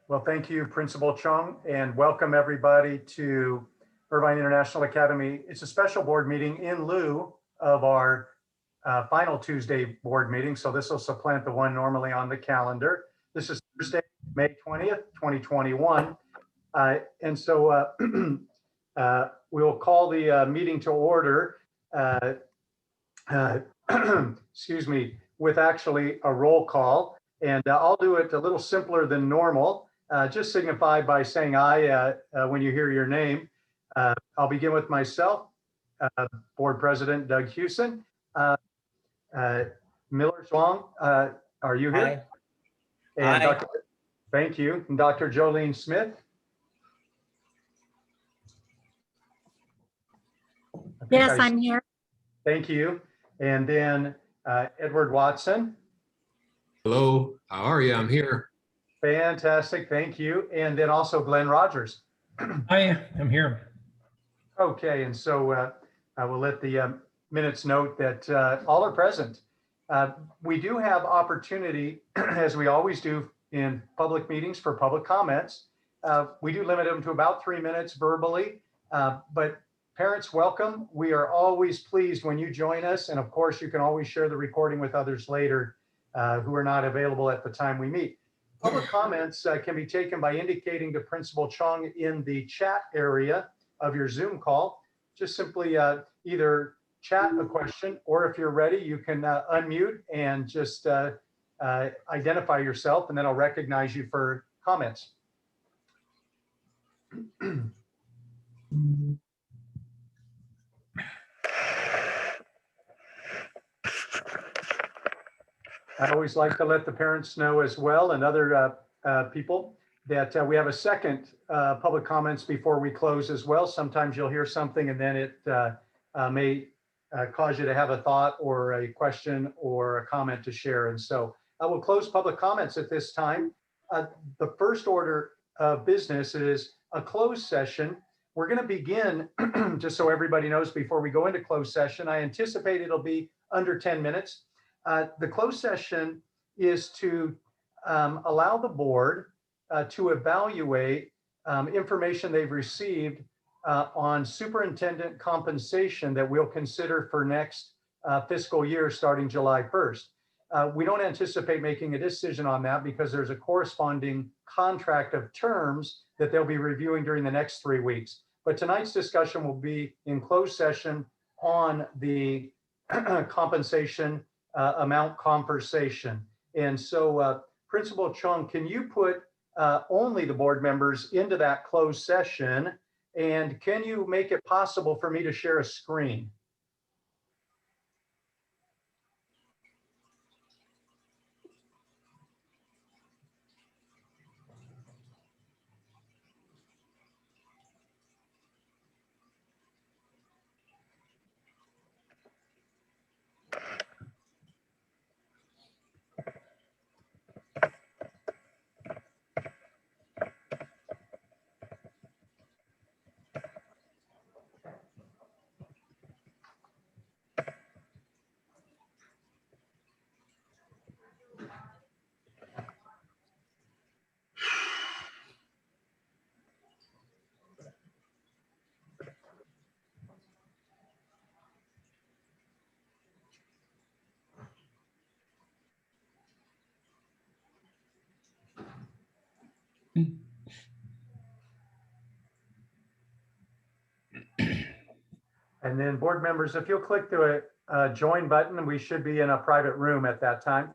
Well, thank you, Principal Chung, and welcome everybody to Irvine International Academy. It's a special board meeting in lieu of our final Tuesday board meeting. So this will supplant the one normally on the calendar. This is Thursday, May 20th, 2021. And so we will call the meeting to order, excuse me, with actually a roll call. And I'll do it a little simpler than normal. Just signify by saying aye when you hear your name. I'll begin with myself, Board President Doug Hewson. Miller Zhuang, are you here? Aye. And Aye. Thank you. And Dr. Jolene Smith. Yes, I'm here. Thank you. And then Edward Watson. Hello, how are you? I'm here. Fantastic, thank you. And then also Glenn Rogers. Hi, I'm here. Okay, and so I will let the minutes note that all are present. We do have opportunity, as we always do in public meetings, for public comments. We do limit them to about 3 minutes verbally, but parents, welcome. We are always pleased when you join us. And of course, you can always share the recording with others later who are not available at the time we meet. Public comments can be taken by indicating to Principal Chung in the chat area of your Zoom call. Just simply either chat a question, or if you're ready, you can unmute and just identify yourself, and then I'll recognize you for comments. I always like to let the parents know as well, and other people, that we have a second public comments before we close as well. Sometimes you'll hear something and then it may cause you to have a thought or a question or a comment to share. And so I will close public comments at this time. The first order of business is a closed session. We're going to begin, just so everybody knows before we go into closed session, I anticipate it'll be under 10 minutes. The closed session is to allow the board to evaluate information they've received on superintendent compensation that we'll consider for next fiscal year starting July 1st. We don't anticipate making a decision on that because there's a corresponding contract of terms that they'll be reviewing during the next 3 weeks. But tonight's discussion will be in closed session on the compensation amount conversation. And so Principal Chung, can you put only the board members into that closed session? And can you make it possible for me to share a screen? And then board members, if you'll click the join button, we should be in a private room at that time.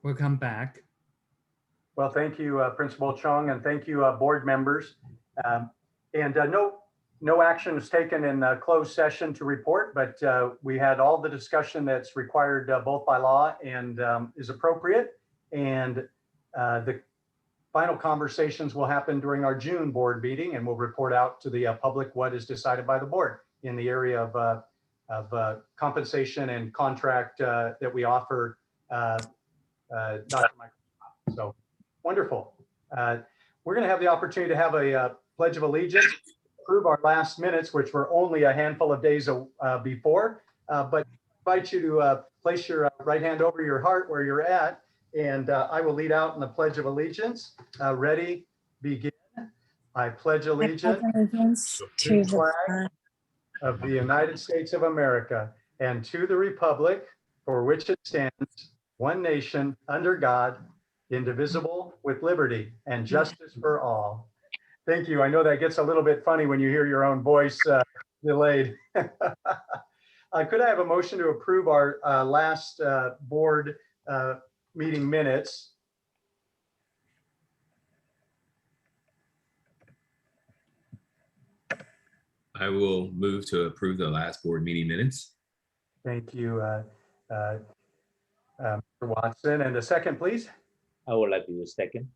Welcome back. Well, thank you, Principal Chung, and thank you, board members. No action was taken in closed session to report, but we had all the discussion that's required both by law and is appropriate. And the final conversations will happen during our June board meeting, and we'll report out to the public what is decided by the board in the area of compensation and contract that we offer Dr. Michael. So wonderful. We're going to have the opportunity to have a Pledge of Allegiance, approve our last minutes, which were only a handful of days before, but I invite you to place your right hand over your heart where you're at, and I will lead out in the Pledge of Allegiance. Ready, begin. I pledge allegiance to the flag of the United States of America and to the republic for which it stands, one nation, under God, indivisible, with liberty and justice for all. Thank you. I know that gets a little bit funny when you hear your own voice delayed. Could I have a motion to approve our last board meeting minutes? I will move to approve the last board meeting minutes. Thank you, Mr. Watson. And a second, please. I would like to use second.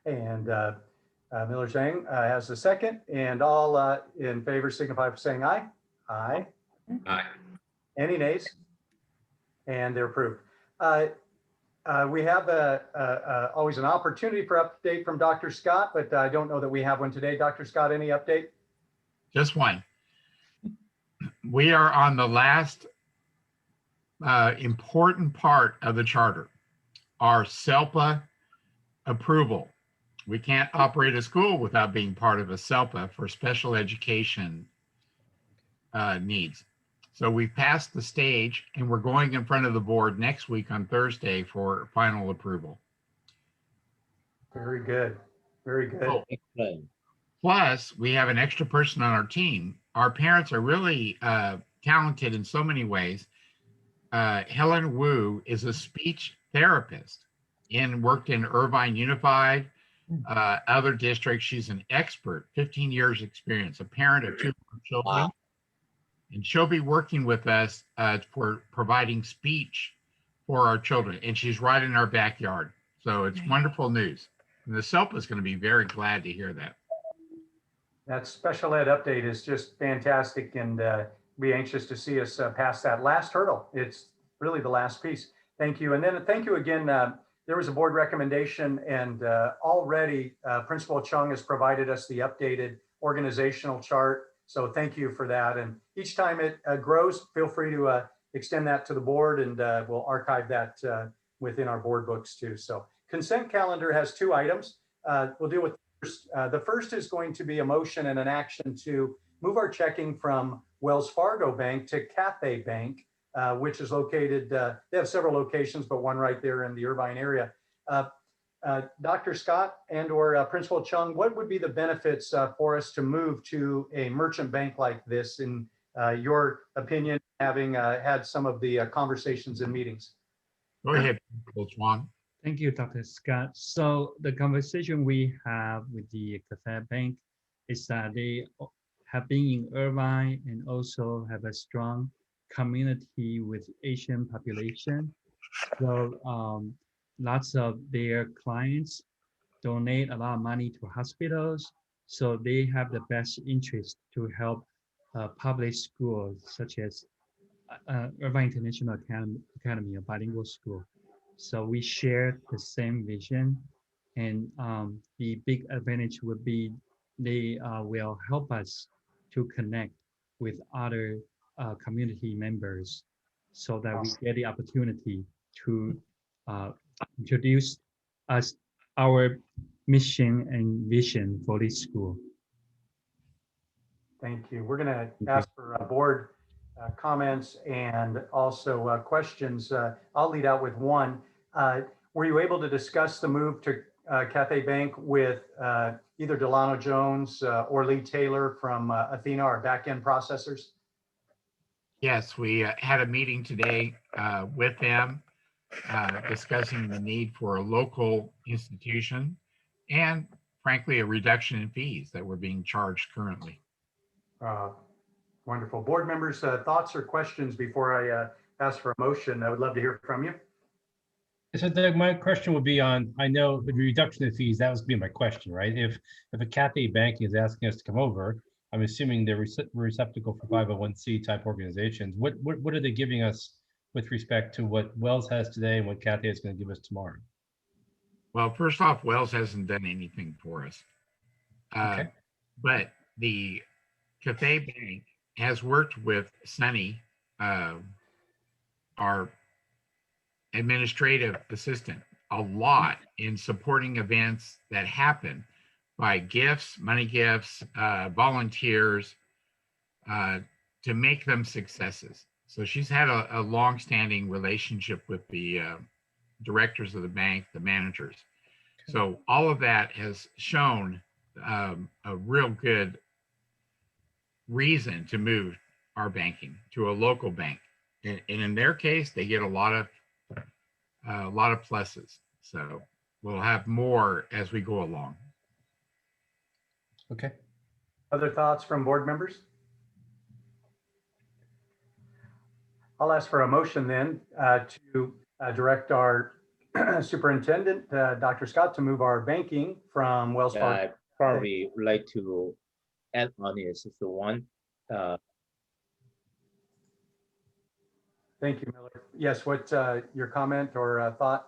And Miller Zhang has the second, and all in favor signify by saying aye. Aye. Aye. Any nays? And they're approved. We have always an opportunity for update from Dr. Scott, but I don't know that we have one today. Dr. Scott, any update? Just one. We are on the last important part of the charter, our SELPA approval. We can't operate a school without being part of a SELPA for special education needs. So we've passed the stage and we're going in front of the board next week on Thursday for final approval. Very good. Very good. Oh. Excellent. Plus, we have an extra person on our team. Our parents are really talented in so many ways. Helen Wu is a speech therapist and worked in Irvine Unified, other districts. She's an expert, 15 years experience, a parent of 2 children. Wow. And she'll be working with us for providing speech for our children. And she's right in our backyard. So it's wonderful news. And the SELPA is going to be very glad to hear that. That special ed update is just fantastic, and be anxious to see us pass that last hurdle. It's really the last piece. Thank you. And then thank you again. There was a board recommendation, and already Principal Chung has provided us the updated organizational chart. So thank you for that. And each time it grows, feel free to extend that to the board, and we'll archive that within our board books too. So consent calendar has 2 items. We'll deal with the first is going to be a motion and an action to move our checking from Wells Fargo Bank to Cathay Bank, which is located, they have several locations, but one right there in the Irvine area. Dr. Scott and or Principal Chung, what would be the benefits for us to move to a merchant bank like this, in your opinion, having had some of the conversations and meetings? Go ahead, Principal Chuang. Thank you, Dr. Scott. So the conversation we have with the Cathay Bank is that they have been in Irvine and also have a strong community with Asian population. So lots of their clients donate a lot of money to hospitals. So they have the best interest to help public schools such as Irvine International Academy, a bilingual school. So we share the same vision, and the big advantage would be they will help us to connect with other community members so that we get the opportunity to introduce us our mission and vision for this school. Thank you. We're going to ask for board comments and also questions. I'll lead out with one. Were you able to discuss the move to Cathay Bank with either Delano Jones or Lee Taylor from Athena, our back-end processors? Yes, we had a meeting today with them discussing the need for a local institution and frankly, a reduction in fees that were being charged currently. Wonderful. Board members, thoughts or questions before I ask for a motion? I would love to hear from you. So Doug, my question would be on, I know the reduction of fees, that was be my question, right? If a Cathay Bank is asking us to come over, I'm assuming they're receptacle for 501c type organizations. What are they giving us with respect to what Wells has today and what Cathay is going to give us tomorrow? Well, first off, Wells hasn't done anything for us. Okay. But the Cathay Bank has worked with Sunny, our administrative assistant, a lot in supporting events that happen by gifts, money gifts, volunteers, to make them successes. So she's had a long-standing relationship with the directors of the bank, the managers. So all of that has shown a real good reason to move our banking to a local bank. And in their case, they get a lot of pluses. So we'll have more as we go along. Okay. Other thoughts from board members? I'll ask for a motion then to direct our superintendent, Dr. Scott, to move our banking from Wells Fargo. I probably would like to add on is the one. Thank you, Miller. Yes, what's your comment or thought?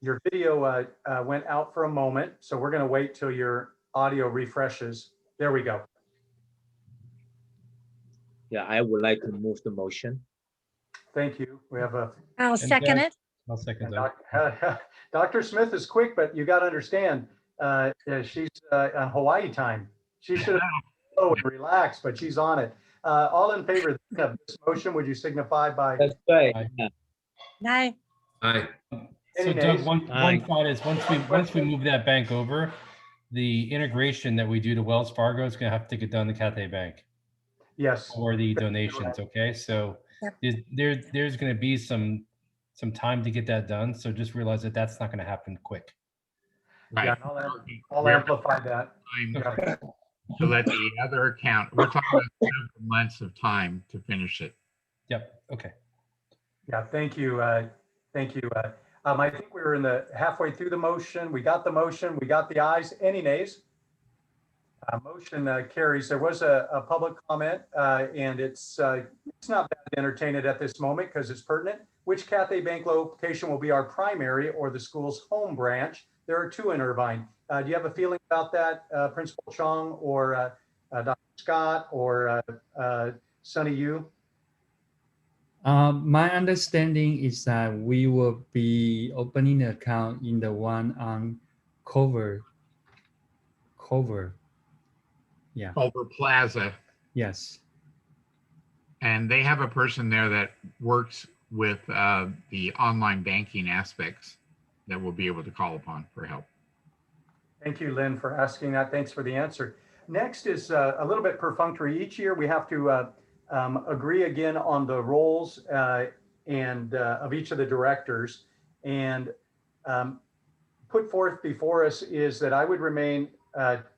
Your video went out for a moment, so we're going to wait till your audio refreshes. There we go. Yeah, I would like to move the motion. Thank you. We have a I'll second it. I'll second that. Dr. Smith is quick, but you got to understand, she's on Hawaii time. She should have slow and relaxed, but she's on it. All in favor of this motion, would you signify by? That's right. Aye. Yeah. Aye. Aye. So Any Doug, nays? one thought is once we move that bank over, the integration that we do to Wells Fargo is going to have to get done to Cathay Bank Yes. for the donations. Okay, so Yep. there's going to be some time to get that done. So just realize that that's not going to happen quick. Right. Yeah, I'll amplify that. Time to let the other account, we're talking about several months of time to finish it. Yep. Okay. Yeah, thank you. Thank you. I think we were in the halfway through the motion. We got the motion. We got the ayes. Any nays? Motion carries. There was a public comment, and it's not bad to entertain it at this moment because it's pertinent. Which Cathay Bank location will be our primary or the school's home branch? There are two in Irvine. Do you have a feeling about that, Principal Chong or Dr. Scott or Sunny Yu? My understanding is that we will be opening an account in the one on Culver. Yeah. Culver Plaza, Yes. and they have a person there that works with the online banking aspects that we'll be able to call upon for help. Thank you, Lynn, for asking that. Thanks for the answer. Next is a little bit perfunctory. Each year we have to agree again on the roles and of each of the directors, and put forth before us is that I would remain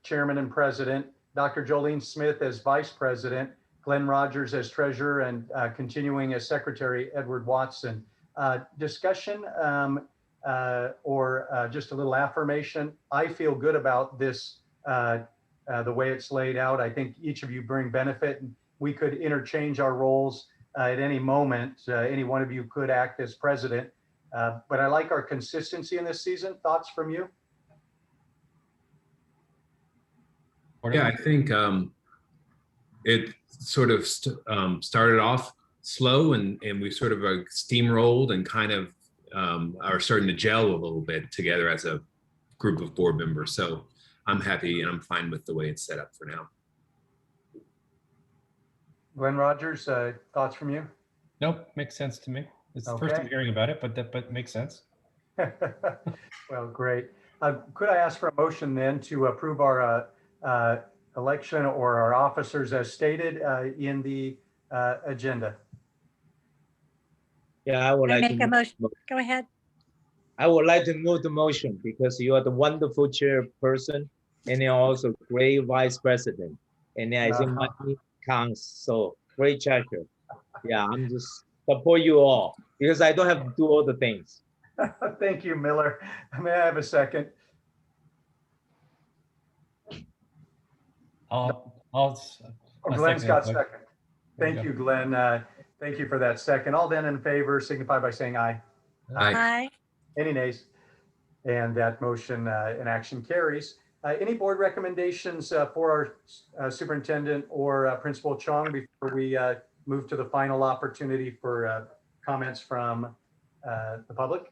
chairman and president, Dr. Jolene Smith as vice president, Glenn Rogers as treasurer, and continuing as secretary, Edward Watson. discussion or just a little affirmation. I feel good about this, the way it's laid out. I think each of you bring benefit, and we could interchange our roles at any moment. Any one of you could act as president, but I like our consistency in this season. Thoughts from you? Yeah, I think it sort of started off slow and we sort of steamrolled and kind of are starting to gel a little bit together as a group of board members. So I'm happy and I'm fine with the way it's set up for now. Glenn Rogers, thoughts from you? Nope, makes sense to me. It's the first Okay. I'm hearing about it, but makes sense. Well, great. Could I ask for a motion then to approve our election or our officers as stated in the agenda? Yeah, I would I like to make a move- motion. Go ahead. I would like to move the motion because you are the wonderful chairperson and you're also great vice president. And I think money counts. So great gesture. Yeah, I'm just support you all because I don't have to do all the things. Thank you, Miller. May I have a second? I'll Glenn's second got that, Glenn. second. Thank you, Glenn. Thank you for that second. All then in favor signify by saying aye. Aye. Aye. Any nays? And that motion and action carries. Any board recommendations for our superintendent or Principal Chong before we move to the final opportunity for comments from the public?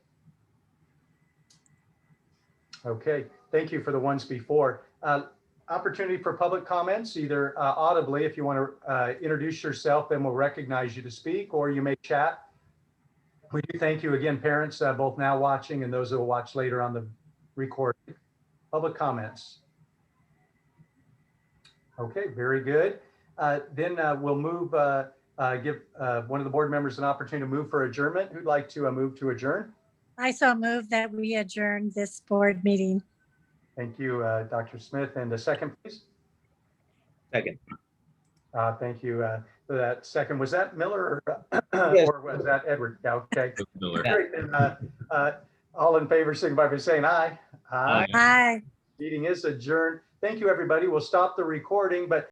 Okay, thank you for the ones before. Opportunity for public comments, either audibly, if you want to introduce yourself, then we'll recognize you to speak, or you may chat. We do thank you again, parents, both now watching and those that will watch later on the recording. Public comments. Okay, very good. Then we'll move, give one of the board members an opportunity to move for adjournment. Who'd like to move to adjourn? I so move that we adjourn this board meeting. Thank you, Dr. Smith. And a second, please. Second. Thank you for that second. Was that Miller or, Yes. or was that Edward? Yeah, okay. Miller. Yeah. Great. And all in favor, signify by saying aye. Aye. Aye. Meeting is adjourned. Thank you, everybody. We'll stop the recording, but